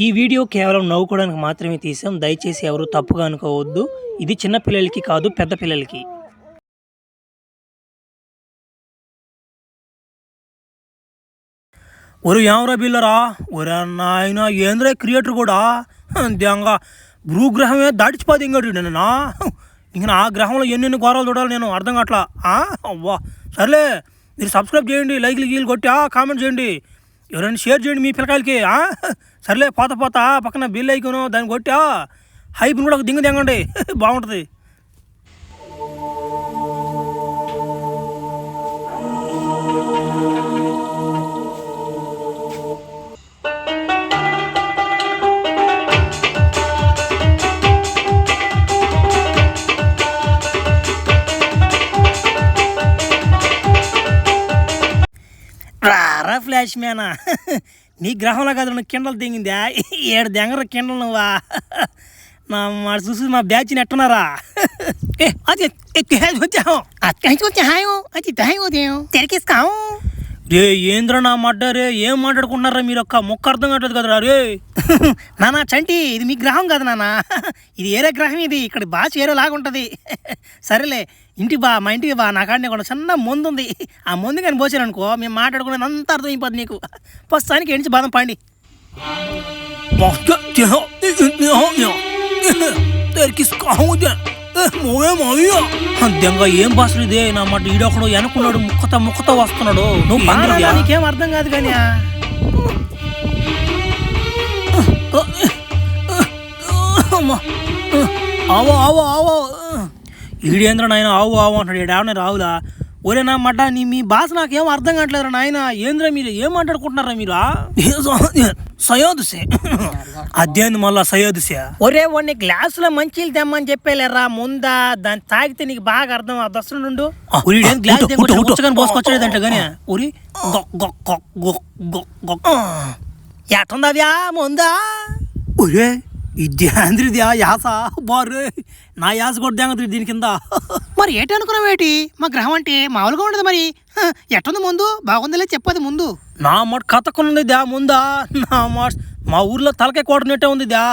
ఈ వీడియో కేవలం నవ్వుకోవడానికి మాత్రమే తీసాం. దయచేసి ఎవరు తప్పుగా అనుకోవద్దు. ఇది చిన్న పిల్లలకి కాదు, పెద్ద పిల్లలకి. ఒరు ఏమరా బిల్లరా, ఒరే నాయన ఏంద్రా క్రియేటర్ కూడా అంతేంగా భూగ్రహమే దాటిచిపోతే ఇంకోటి నేనా ఇంకా ఆ గ్రహంలో ఎన్నెన్ని ఘోరాలు చూడాలి నేను అర్థం కావట్లా. అవ్వా సర్లే, మీరు సబ్స్క్రైబ్ చేయండి, లైక్లు గీలు కొట్టి కామెంట్ చేయండి, ఎవరైనా షేర్ చేయండి మీ పిల్లకాయలకి. సర్లే పోతా పక్కన బిల్ ఐకాను దాన్ని కొట్టి హైప్ని కూడా దింగ దింగండి, బాగుంటుంది. రారా ఫ్లాష్ మ్యానా, నీ గ్రహంలో కదా నువ్వు కిండలు దిగిందా? 7 దెంగర కిండలు నువ్వా? నా మాట చూసి మా బ్యాచ్ నెట్టున్నారా? రే ఏంద్ర నా మడ్డ రే, ఏం మాట్లాడుకుంటున్నారా మీరు? ఒక్క మొక్క అర్థం కావట్లేదు కదరా రే. నానా చంటి, ఇది మీ గ్రహం కదా నాన్న, ఇది ఏరే గ్రహం, ఇది ఇక్కడ భాష ఏరేలాగా ఉంటుంది. సరేలే ఇంటికి బా, మా ఇంటికి బా, నా కాడనే కూడా చిన్న ముందు ఉంది. ఆ ముందు కానీ పోసాను అనుకో, మేము మాట్లాడుకునేది అంత అర్థం అయిపోద్ది నీకు. ప్రస్తుతానికి ఎంచి బాదం పండి అంతేగా ఏం భాషలు ఇదే నా మాట. ఈడొకడు వెనుకున్నాడు, ముక్కతో వస్తున్నాడు. నువ్వు నీకేం అర్థం కాదు కానీ ఆవో ఆవో ఆవో ఈడేంద్ర నాయన ఆవు ఆవు అంటాడు. ఏడావనే రావులా? ఒరే నా మడ్డ, మీ భాష నాకేం అర్థం కావట్లేదురా నాయన. ఏంద్ర మీరు ఏం మాట్లాడుకుంటున్నారా మీరు? సయోదుసే అదేంది మళ్ళా సయోదుసే? ఒరే వాడిని గ్లాసులో మంచిలు తెమ్మని చెప్పేలేరా ముందా, దాన్ని తాగితే నీకు బాగా అర్థం దస్తులు నుండు. గ్లాస్ పోసుకొచ్చాడంట కానీ ఉరి ఎట్టుందవ్యా ముందా? ఒరే ఇది ఆంధ్రది యాస బారు, నా యాస కూడా దేంగ దీని కింద. మరి ఏంటి అనుకున్నావేటి? మా గ్రహం అంటే మామూలుగా ఉండదు. మరి ఎట్టుంది ముందు? బాగుందిలే చెప్పది ముందు. నా మాట కథకున్నది దా ముందా. నా మాట మా ఊర్లో తలకాయ కోటనట్టే ఉంది దా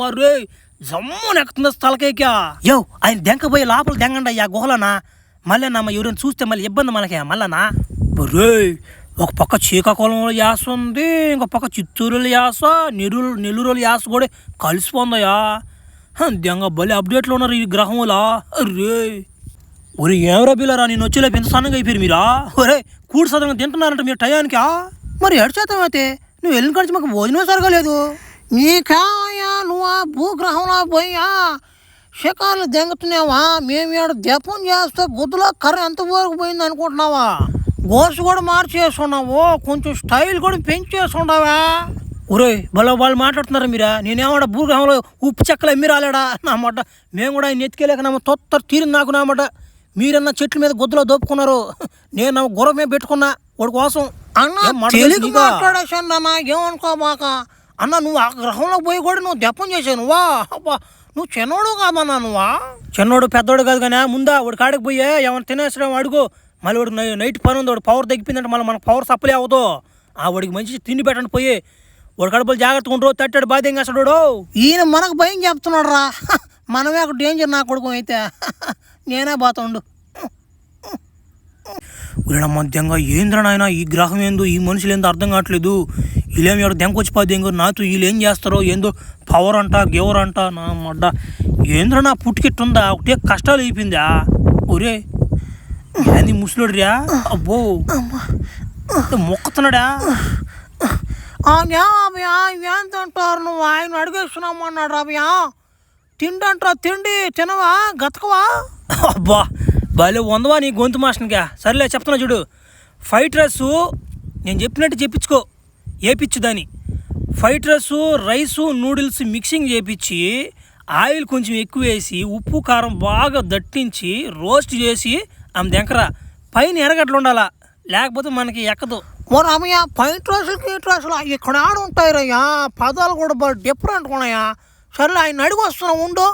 బర్రే, జమ్మున ఎక్కుతుంది తలకాయకా. యో ఆయన దెంకపోయి లోపల దెంగండి అయ్యా గుహలనా. మళ్ళీ నా ఎవరైనా చూస్తే మళ్ళీ ఇబ్బంది మనకే మళ్ళనా. బర్రే ఒక పక్క శ్రీకాకుళంలో యాస ఉంది, ఇంకో పక్క చిత్తూరులో యాస, నెల్లూరులో యాస కూడా కలిసిపోందయా. దెంగ బలి అప్డేట్లో ఉన్నారు ఈ గ్రహంలో. రే ఒరే ఏమరా బిల్లరా, నేను వచ్చేలా ఎంత సన్నగా అయిపోయారు మీరా? ఒరే కూడి సదనంగా తింటున్నారంట మీరు టయానికి. మరి ఏడు శాతం అయితే నువ్వు వెళ్ళిన కాడిచి మాకు భోజనమే సరగలేదు. నీకేమయ్యా, నువ్వు ఆ భూగ్రహంలో పోయా శిఖాలు దెంగుతున్నావా? మేము ఏడు జపం చేస్తే గుద్దులో కర్ర ఎంతవరకు పోయింది అనుకుంటున్నావా? గోసు కూడా మార్చేస్తున్నావు, కొంచెం స్టైల్ కూడా పెంచేస్తున్నావా? ఒరే భలే వాళ్ళు మాట్లాడుతున్నారా మీరా? నేనేమన్నా భూగ్రహంలో ఉప్పు చెక్కలు ఎమ్మి రాలేడా నా మాట? మేము కూడా ఆయన ఎత్తుకెళ్ళాక నా తొత్తర తీరింది నాకు నా మాట. మీరన్నా చెట్ల మీద గుద్దలో దోపుకున్నారు, నేను నా గుర్ర మీద పెట్టుకున్నా వాడి కోసం. అన్న మాట్లాడేసాను అన్న, ఏమనుకోమాక అన్న. నువ్వు ఆ గ్రహంలో పోయి కూడా నువ్వు జపం చేసావు నువ్వా? నువ్వు చిన్నోడు కాదన్నా నువ్వా? చిన్నోడు పెద్దోడు కాదు కానీ ముందా వాడి కాడికి పోయే ఏమైనా తినేసడం అడుగు. మళ్ళీ వాడు నైట్ పని ఉంది, వాడు పవర్ తగ్గిపోయిందంటే మళ్ళీ మనకు పవర్ సప్లై అవ్వదు. వాడికి మంచి తిండి పెట్టండి పోయి. వాడు కడుపులు జాగ్రత్తగా ఉంటాడు, తట్టాడు బాధ ఏం చేస్తాడు. ఈయన మనకు భయం చెప్తున్నాడు రా, మనమే ఒక డేంజర్ నా కొడుకు అయితే. నేనే పోతాడు. వీళ్ళ మధ్యంగా ఏంద్ర నాయన ఈ గ్రహం ఏందో, ఈ మనుషులు ఏందో అర్థం కావట్లేదు. వీళ్ళేమి ఎవరు దెంకొచ్చిపోద్ది ఏంగో నాతో, వీళ్ళు ఏం చేస్తారో ఏందో, పవర్ అంట గేవర్ అంట. నా మడ్డ ఏంద్ర నా పుట్టుకెట్టుందా, ఒకటే కష్టాలు అయిపోయిందా? ఒరే ఏంది ముసలోడురా? అబ్బో మొక్కుతున్నాడా? ఏంటంటారు నువ్వు? ఆయన అడిగేస్తున్నామన్నాడు రాబియా. తిండంటారా? తిండి తినవా? గతకవా? అబ్బా భలే వందవా నీ గొంతు మాస్టర్గా. సరేలే చెప్తున్నా చూడు. ఫ్రైడ్ రైసు నేను చెప్పినట్టు చెప్పించుకో, వేపించు దాన్ని. Fried rice, rice, noodles mixing చేపించి ఆయిల్ కొంచెం ఎక్కువ వేసి ఉప్పు కారం బాగా దట్టించి రోస్ట్ చేసి ఆమె దగ్గర పైన ఎర్రగడ్డలు ఉండాలా, లేకపోతే మనకి ఎక్కదు. మరి అమ్మయ్య ఫ్రైడ్ రైసులకి ఈ రైసులు ఇక్కడ ఆడ ఉంటాయి రయ్యా, పదాలు కూడా బాగా డిఫరెంట్ ఉన్నాయా. సరేలే ఆయన అడిగి వస్తున్నావు ఉండు.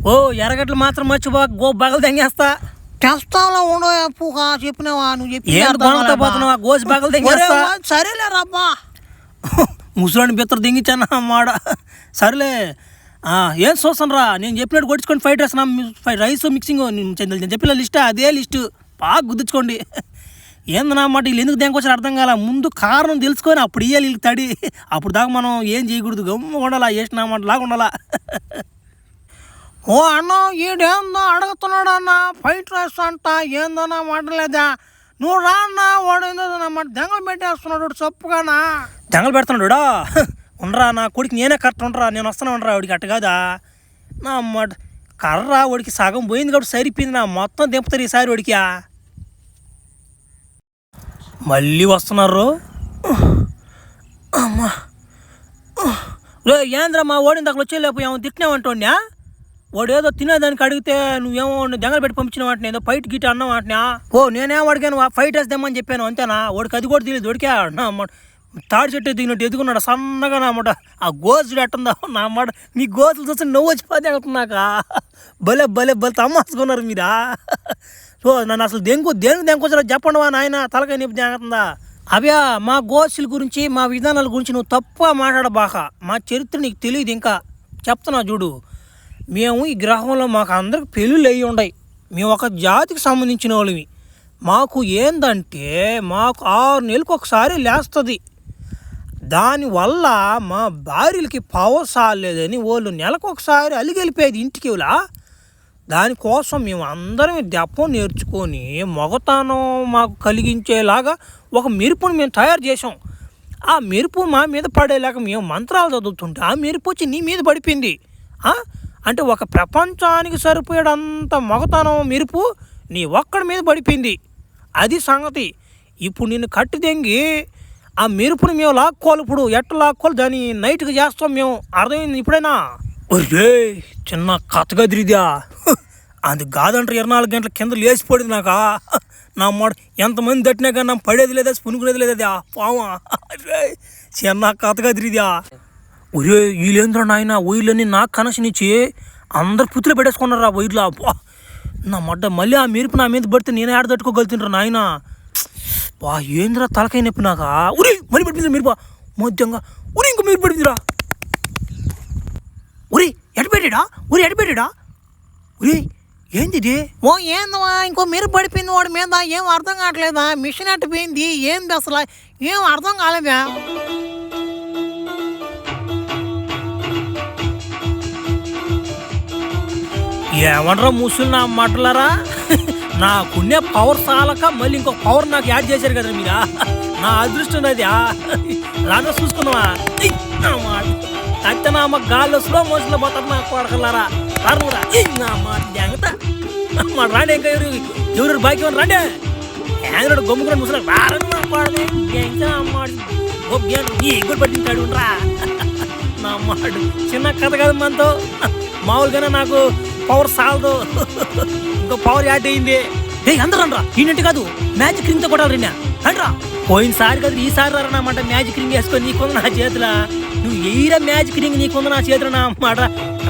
ఓ ఎర్రగడ్డలు మాత్రం మర్చిపో, గో బగలు తెంగేస్తా. టెస్టాలో ఉండో పూగా చెప్పినావా? నువ్వు చెప్పి గోసి బగలు తెంగేస్తా. సరేలే రబ్బా. ముసలాన్ని బిత్తరు దింగిచ్చాను మాడ. సర్లే ఏం చూస్తాను రా, నేను చెప్పినట్టు కొట్టించుకోండి. ఫ్రైడ్ రైస్ మిక్సింగ్ నేను చెప్పిన లిస్ట్ అదే లిస్టు బాగా గుర్తుంచుకోండి. ఏందన్నమాట వీళ్ళు ఎందుకు దేనికొచ్చారు అర్థం కాల. ముందు కారణం తెలుసుకొని అప్పుడు ఇయ్యాలి వీళ్ళకి తడి. అప్పుడు దాకా మనం ఏం చేయకూడదు, గమ్ము ఉండాలా, వేసినామాట లాగా ఉండాలా. ఓ అన్న ఈడేందో అడుగుతున్నాడు అన్న, ఫ్రైడ్ రైస్ అంట ఏందన్నా మాటలేదా, నువ్వు రా అన్న, వాడు ఏందో మాట దెంగలు పెట్టేస్తున్నాడు చప్పుగానా. దెంగలు పెడుతున్నాడు ఉండరా నా కొడుకు, నేనే కరెక్ట్ ఉండరా, నేను వస్తాను ఉండరా వాడికి అట్ట కాదా నా అమ్మాట. కర్ర వాడికి సగం పోయింది కాబట్టి సరిపోయింది, నా మొత్తం దింపుతారు ఈసారి వాడికి. మళ్ళీ వస్తున్నారు అమ్మా. రే ఏంద్రా మా ఓడిన దగ్గర వచ్చేలేకపోయాము, తిట్టినామంటోండా. వాడు ఏదో తినేదానికి అడిగితే నువ్వేమో దెంగలు పెట్టి పంపించిన వాటిని, ఏదో ఫైట్ గిట్ అన్నావు వాటినా. ఓ నేనేం అడిగాను, ఫైట్ వేసి తెమ్మని చెప్పాను అంతేనా. వాడికి అది కూడా తెలియదు, వాడికే తాడి చెట్టు దిగినట్టు ఎదుగున్నాడు సన్నగా నామాట. ఆ గోసుడు ఎట్టుందా నా మాట, మీ గోసులు చూస్తే నువ్వు వచ్చిపోతే అవుతున్నాక. భలే భలే భలే తమ్మాసుకున్నారు మీరా. సో నన్ను అసలు దేనికి దెంకొచ్చారో చెప్పండి వా నాయన, తలకాయ నొప్పి జాగ్రత్త. అవ్యా మా గోసుల గురించి మా విధానాల గురించి నువ్వు తప్పుగా మాట్లాడబాక, మా చరిత్ర నీకు తెలియదు ఇంకా. చెప్తున్నా చూడు, మేము ఈ గ్రహంలో మాకు అందరికి పెళ్ళిళ్ళు అయ్యి ఉన్నాయి, మేము ఒక జాతికి సంబంధించిన వాళ్ళవి. మాకు ఏందంటే మాకు 6 నెలలకు ఒకసారి లేస్తుంది. దానివల్ల మా భార్యలకి పవర్ సాలేదని వాళ్ళు నెలకు ఒకసారి అలిగెళ్ళిపోయేది ఇంటికి ఇలా. దానికోసం మేము అందరం దెప్పం నేర్చుకొని మొగతనం మాకు కలిగించేలాగా ఒక మెరుపుని మేము తయారు చేసాం. ఆ మెరుపు మా మీద పడేలాగా మేము మంత్రాలు చదువుతుంటే ఆ మెరుపు వచ్చి నీ మీద పడిపోయింది. అంటే ఒక ప్రపంచానికి సరిపోయేటంత మొగతనం మెరుపు నీ ఒక్కడి మీద పడిపోయింది. అది సంగతి. ఇప్పుడు నిన్ను కట్టి దెంగి ఆ మెరుపుని మేము లాక్కోవాలి. ఇప్పుడు ఎట్లా లాక్కోవాలి దాన్ని నైట్కి చేస్తాం మేము, అర్థమైంది ఇప్పుడైనా. ఒరే చిన్న కథగా తిరిగిదా, అది కాదంటారు 24 గంటల కింద లేచిపోయింది నాకా. నా మాట ఎంతమంది తట్టినా కానీ నా పడేది లేదా, పునుకునేది లేదా పావా. చిన్న కథగా తిరిగిదా. ఒరే వీళ్ళేంద్ర నాయన, వైర్లన్నీ నాకు కనెక్షన్ ఇచ్చి అందరు పుత్తులు పెట్టేసుకున్నారు ఆ వైర్లో. నా మడ్డ మళ్ళీ ఆ మెరుపు నా మీద పడితే నేను ఆడ తట్టుకోగలుగుతుంటారు నాయన. ఏంద్రా తలకాయ నొప్పి నాకా. ఉరి మళ్ళీ పడిపోయింది మెరుపు మధ్యంగా. ఉరి ఇంకో మెరుపు పడిపోయిందిరా. ఉరి ఎడబెట్టాడా, ఉరి ఏంది ఇది. ఓ ఏందవా ఇంకో మెరుపు పడిపోయింది వాడి మీద, ఏం అర్థం కావట్లేదా, మిషన్ అట్టిపోయింది ఏంది అసలు, ఏం అర్థం కాలేదా. ఏమనరా ముసులు నా మాటలారా, నాకున్నే పవర్ చాలక మళ్ళీ ఇంకొక పవర్ నాకు యాడ్ చేశారు కదా మీరా. నా అదృష్టం అది. రాగా చూసుకున్నావా అయితే నా అమ్మ గాల్లో స్లో మోషన్లో పోతారు నా కొడకలారా. రానురా నా మాట జాగ్రత్త మా రాండి, ఇంకా ఎవరు బాకీ ఇవ్వండి రండి. ఏంద్ర గమ్ముకుని ముసలి రారని నా పాడదు ఎగురు పట్టించాడు రా నా మాడు. చిన్న కథ కాదు మనతో, మామూలుగానే నాకు పవర్ సాలదు, ఇంకో పవర్ యాడ్ అయింది. అందరూ రండ్రా, ఈనంటే కాదు మ్యాజిక్ రింగ్తో కొట్టాలి రండి అండ్రా. పోయినసారి కదా ఈసారి రారన్నమాట మ్యాజిక్ రింగ్ వేసుకొని నీకుంది నా చేతిలో. నువ్వు ఎయిరా మ్యాజిక్ రింగ్ నీకుంది నా చేతిలో నా అన్నమాట.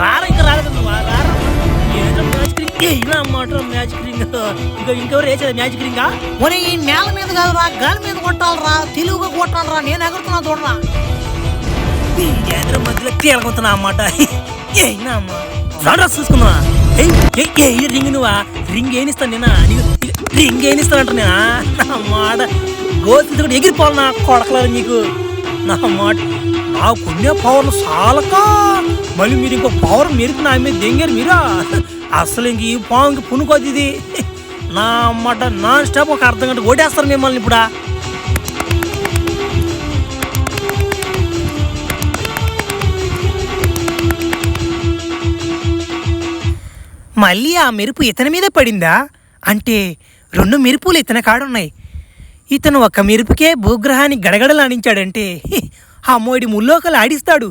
రారా ఇంకా రాలేదు నువ్వు, రారా ఏదో మ్యాజిక్ రింగ్ ఎయిరా అన్నమాట. మ్యాజిక్ రింగ్ ఇంకెవరు వేసేది మ్యాజిక్ రింగా. ఒరే ఈ నేల మీద కాదురా, గాలి మీద కొట్టాలరా, తెలుగుగా కొట్టాలరా, నేను ఎగురుతున్నా చూడరా. మధ్యలో తేలకొస్తున్నా అన్నమాట. అయినా అమ్మ రాడా చూసుకున్నా. రింగ్ నువ్వా, రింగ్ ఏనిస్తాను నేనా, రింగ్ ఏనిస్తానంట నేనా. నా మాట గోతులతో కూడా ఎగిరిపోవాలి నా కొడకలేదు నీకు. నా మాట నాకున్నే పవర్లు చాలక మళ్ళీ మీరు ఇంకో పవర్ మెరుపు నా మీద దెంగారు మీరా. అసలు ఇంక ఈ పావుకి పునుకోద్ది ఇది. నా మాట నాన్ స్టాప్ ఒక అర్ధ గంట ఓటేస్తారు మిమ్మల్ని ఇప్పుడా. మళ్ళీ ఆ మెరుపు ఇతని మీద పడిందా అంటే 2 మెరుపులు ఇతని కాడున్నాయి. ఇతను ఒక మెరుపుకే భూగ్రహాన్ని గడగడలాడించాడంటే అమ్మోడి ముల్లోకలు ఆడిస్తాడు.